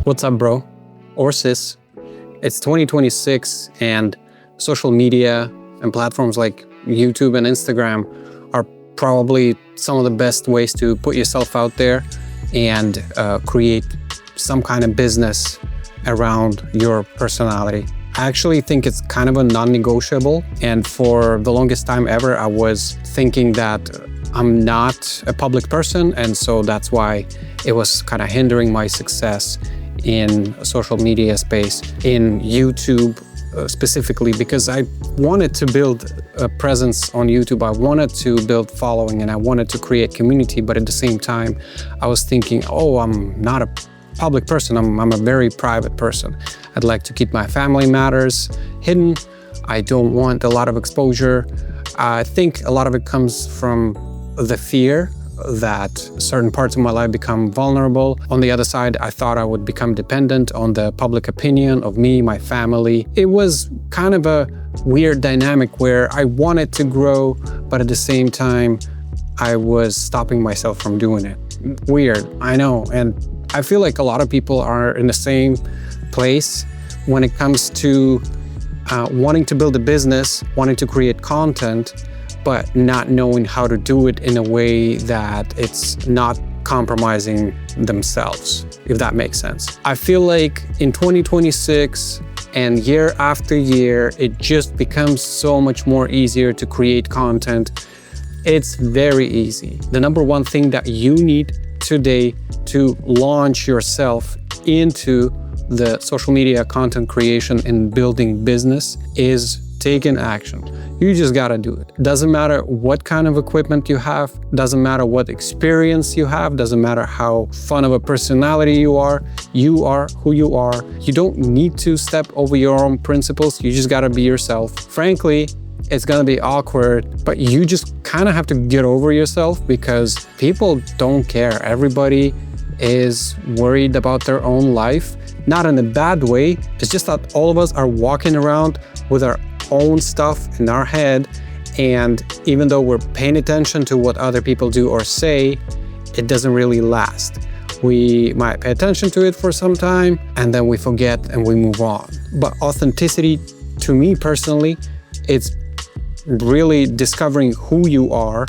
What's up, bro? Or sis? It's 2026 and social media and platforms like YouTube and Instagram are probably some of the best ways to put yourself out there and create some kind of business around your personality. I actually think it's kind of a non-negotiable, and for the longest time ever, I was thinking that I'm not a public person, and so that's why it was kind of hindering my success in social media space, in YouTube specifically, because I wanted to build a presence on YouTube. I wanted to build following and I wanted to create community, but at the same time, I was thinking, oh, I'm not a public person. I'm a very private person. I'd like to keep my family matters hidden. I don't want a lot of exposure. I think a lot of it comes from the fear that certain parts of my life become vulnerable. On the other side, I thought I would become dependent on the public opinion of me, my family. It was kind of a weird dynamic where I wanted to grow, but at the same time, I was stopping myself from doing it. Weird, I know. And I feel like a lot of people are in the same place when it comes to wanting to build a business, wanting to create content, but not knowing how to do it in a way that it's not compromising themselves, if that makes sense. I feel like in 2026 and year after year, it just becomes so much more easier to create content. It's very easy. The number one thing that you need today to launch yourself into the social media content creation and building business is taking action. You just gotta do it. Doesn't matter what kind of equipment you have, doesn't matter what experience you have, doesn't matter how fun of a personality you are who you are. You don't need to step over your own principles, you just gotta be yourself. Frankly, it's gonna be awkward, but you just kind of have to get over yourself because people don't care. Everybody is worried about their own life, not in a bad way. It's just that all of us are walking around with our own stuff in our head, and even though we're paying attention to what other people do or say, it doesn't really last. We might pay attention to it for some time and then we forget and we move on. But authenticity, to me personally, it's really discovering who you are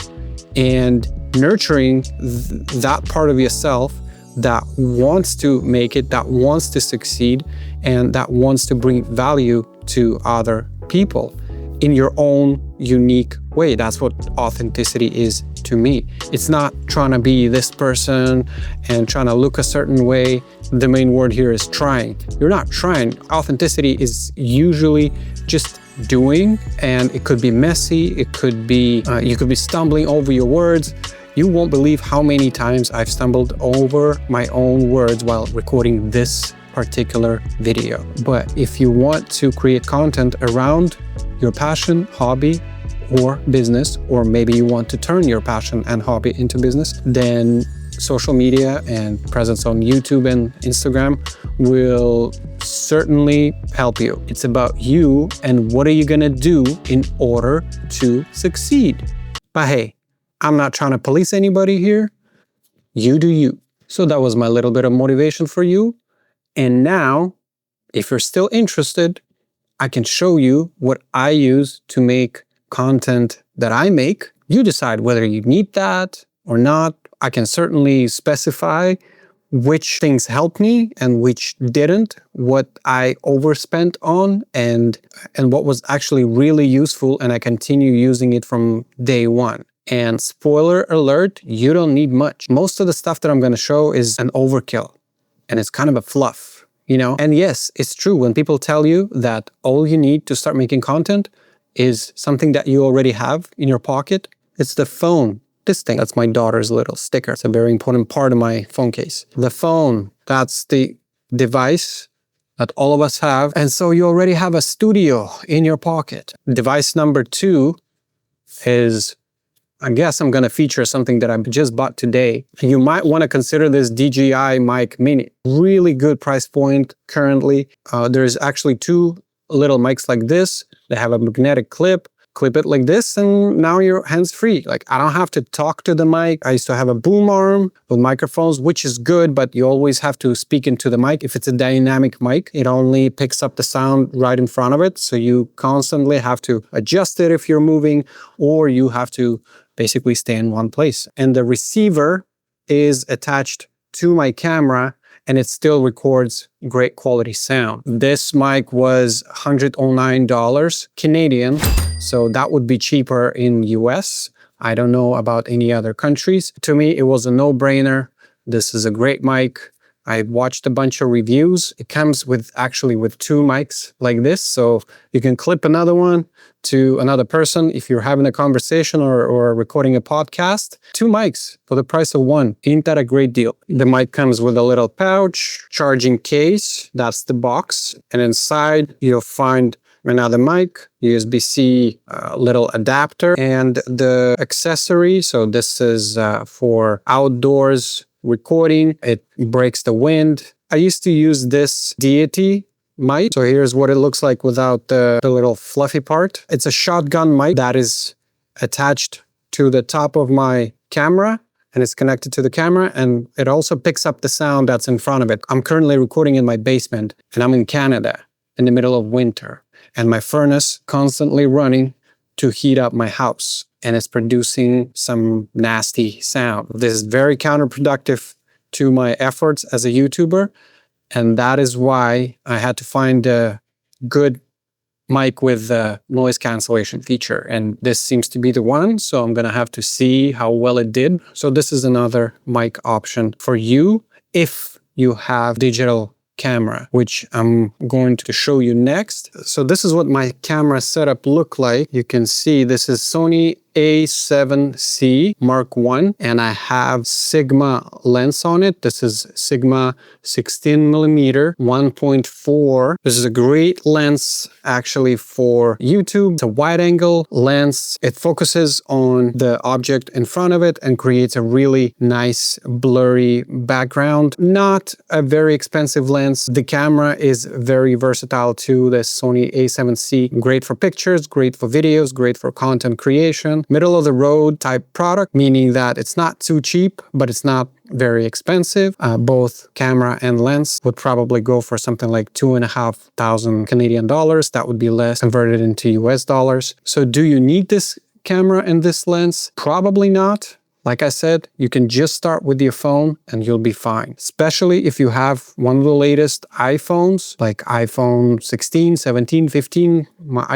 and nurturing that part of yourself that wants to make it, that wants to succeed, and that wants to bring value to other people in your own unique way. That's what authenticity is to me. It's not trying to be this person and trying to look a certain way. The main word here is trying. You're not trying. Authenticity is usually just doing, and it could be messy. It could be, you could be stumbling over your words. You won't believe how many times I've stumbled over my own words while recording this particular video. But if you want to create content around your passion, hobby, or business, or maybe you want to turn your passion and hobby into business, then social media and presence on YouTube and Instagram will certainly help you. It's about you and what are you gonna do in order to succeed. But hey, I'm not trying to police anybody here. You do you. So that was my little bit of motivation for you. And now, if you're still interested, I can show you what I use to make content that I make. You decide whether you need that or not. I can certainly specify which things helped me and which didn't, what I overspent on and what was actually really useful, and I continue using it from day one. And spoiler alert, you don't need much. Most of the stuff that I'm going to show is an overkill and it's kind of a fluff, you know? And yes, it's true when people tell you that all you need to start making content is something that you already have in your pocket. It's the phone. This thing, that's my daughter's little sticker. It's a very important part of my phone case. The phone, that's the device that all of us have. And so you already have a studio in your pocket. Device number 2 is, I guess I'm gonna feature something that I just bought today. You might wanna consider this DJI Mic Mini. Really good price point currently. There's actually 2 little mics like this. They have a magnetic clip, clip it like this, and now you're hands-free. Like, I don't have to talk to the mic. I used to have a boom arm with microphones, which is good, but you always have to speak into the mic. If it's a dynamic mic, it only picks up the sound right in front of it. So you constantly have to adjust it if you're moving, or you have to basically stay in one place. And the receiver is attached to my camera, and it still records great quality sound. This mic was $109 Canadian, so that would be cheaper in US. I don't know about any other countries. To me, it was a no-brainer. This is a great mic. I watched a bunch of reviews. It comes with two mics like this, so you can clip another one to another person if you're having a conversation or recording a podcast. 2 mics for the price of one. Ain't that a great deal? The mic comes with a little pouch, charging case, that's the box, and inside you'll find another mic, USB-C little adapter, and the accessory. So this is for outdoors recording. It breaks the wind. I used to use this Deity mic. So here's what it looks like without the little fluffy part. It's a shotgun mic that is attached to the top of my camera, and it's connected to the camera, and it also picks up the sound that's in front of it. I'm currently recording in my basement, and I'm in Canada in the middle of winter, and my furnace constantly running to heat up my house, and it's producing some nasty sound. This is very counterproductive to my efforts as a YouTuber, and that is why I had to find a good mic with a noise cancellation feature, and this seems to be the one, so I'm gonna have to see how well it did. So this is another mic option for you if you have digital camera, which I'm going to show you next. So this is what my camera setup look like. You can see this is Sony A7C Mark I, and I have Sigma lens on it. This is Sigma 16mm 1.4. This is a great lens actually for YouTube. It's a wide angle lens. It focuses on the object in front of it and creates a really nice blurry background. Not a very expensive lens. The camera is very versatile too. The Sony A7C, great for pictures, great for videos, great for content creation. Middle of the road type product, meaning that it's not too cheap, but it's not very expensive. Both camera and lens would probably go for something like $2,500 Canadian dollars. That would be less converted into US dollars. So do you need this camera and this lens? Probably not. Like I said, you can just start with your phone and you'll be fine. Especially if you have one of the latest iPhones, like iPhone 16, 17, 15.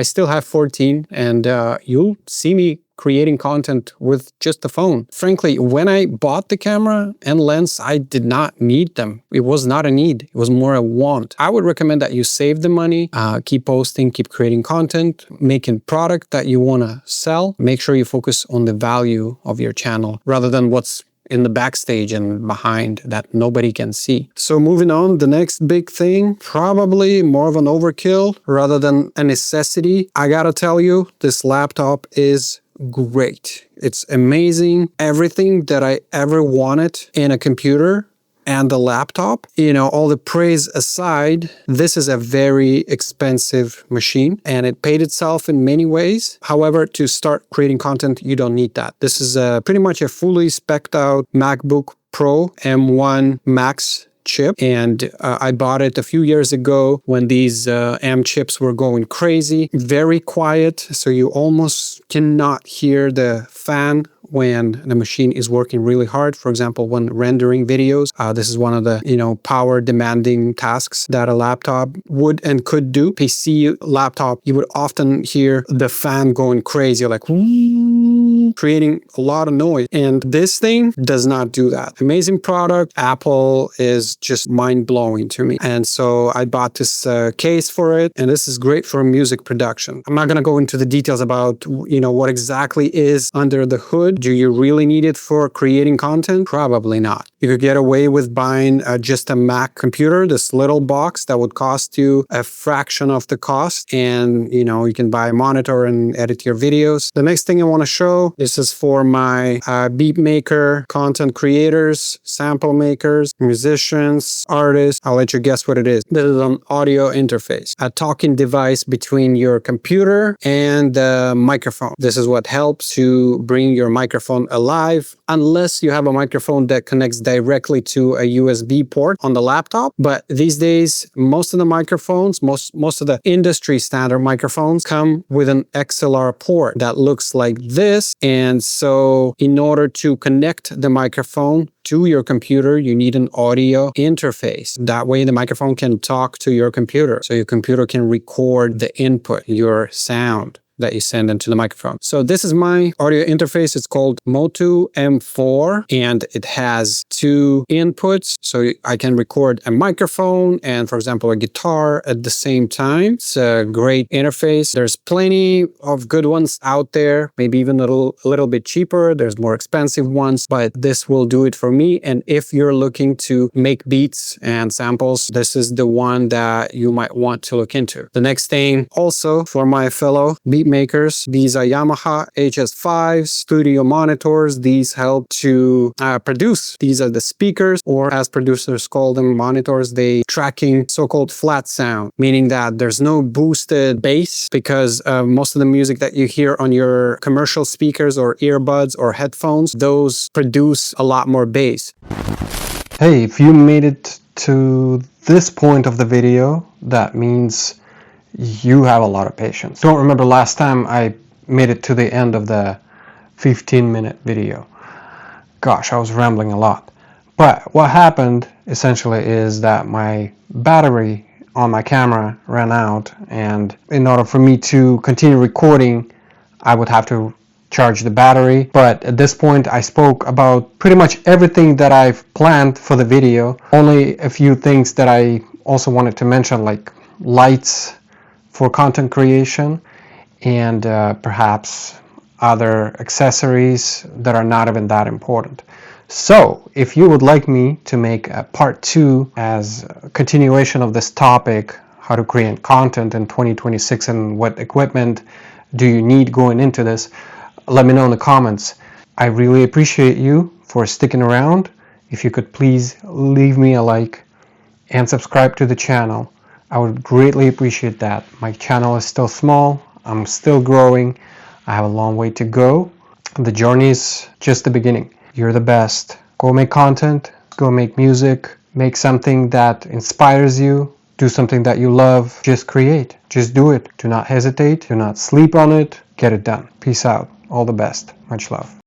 I still have 14, and you'll see me creating content with just the phone. Frankly, when I bought the camera and lens, I did not need them. It was not a need. It was more a want. I would recommend that you save the money, keep posting, keep creating content, making product that you want to sell. Make sure you focus on the value of your channel rather than what's in the backstage and behind that nobody can see. So moving on, the next big thing, probably more of an overkill rather than a necessity. I gotta tell you, this laptop is great. It's amazing. Everything that I ever wanted in a computer and the laptop, you know, all the praise aside, this is a very expensive machine and it paid itself in many ways. However, to start creating content, you don't need that. This is pretty much a fully spec'd out MacBook Pro M1 Max chip, and I bought it a few years ago when these M chips were going crazy. Very quiet, so you almost cannot hear the fan when the machine is working really hard. For example, when rendering videos, this is one of the, power demanding tasks that a laptop would and could do. PC laptop, you would often hear the fan going crazy, like creating a lot of noise. And this thing does not do that. Amazing product. Apple is just mind-blowing to me. And so I bought this case for it, and this is great for music production. I'm not going to go into the details about, what exactly is under the hood. Do you really need it for creating content? Probably not. You could get away with buying just a Mac computer, this little box that would cost you a fraction of the cost, and you can buy a monitor and edit your videos. The next thing I want to show, this is for my beat maker content creators, sample makers, musicians, artists. I'll let you guess what it is. This is an audio interface, a talking device between your computer and the microphone. This is what helps to bring your microphone alive, unless you have a microphone that connects directly to a USB port on the laptop. But these days, most of the microphones, most of the industry standard microphones come with an XLR port that looks like this. And so in order to connect the microphone to your computer, you need an audio interface. That way the microphone can talk to your computer, so your computer can record the input, your sound that you send into the microphone. So this is my audio interface. It's called Motu M4, and it has two inputs. So I can record a microphone and, for example, a guitar at the same time. It's a great interface. There's plenty of good ones out there, maybe even a little bit cheaper. There's more expensive ones, but this will do it for me. And if you're looking to make beats and samples, this is the one that you might want to look into. The next thing, also for my fellow beat makers, these are Yamaha HS5 studio monitors. These help to produce. These are the speakers, or as producers call them, monitors. They tracking so-called flat sound, meaning that there's no boosted bass, because most of the music that you hear on your commercial speakers or earbuds or headphones, those produce a lot more bass. Hey, if you made it to this point of the video, that means you have a lot of patience. Don't remember last time I made it to the end of the 15-minute video. Gosh, I was rambling a lot. But what happened essentially is that my battery on my camera ran out, and in order for me to continue recording, I would have to charge the battery. But at this point, I spoke about pretty much everything that I've planned for the video. Only a few things that I also wanted to mention, like lights for content creation, and perhaps other accessories that are not even that important. So if you would like me to make a part 2 as a continuation of this topic, how to create content in 2026 and what equipment do you need going into this, let me know in the comments. I really appreciate you for sticking around. If you could please leave me a like and subscribe to the channel, I would greatly appreciate that. My channel is still small, I'm still growing, I have a long way to go. The journey is just the beginning. You're the best. Go make content, go make music, make something that inspires you, do something that you love, just create, just do it. Do not hesitate, do not sleep on it, get it done. Peace out, all the best, much love.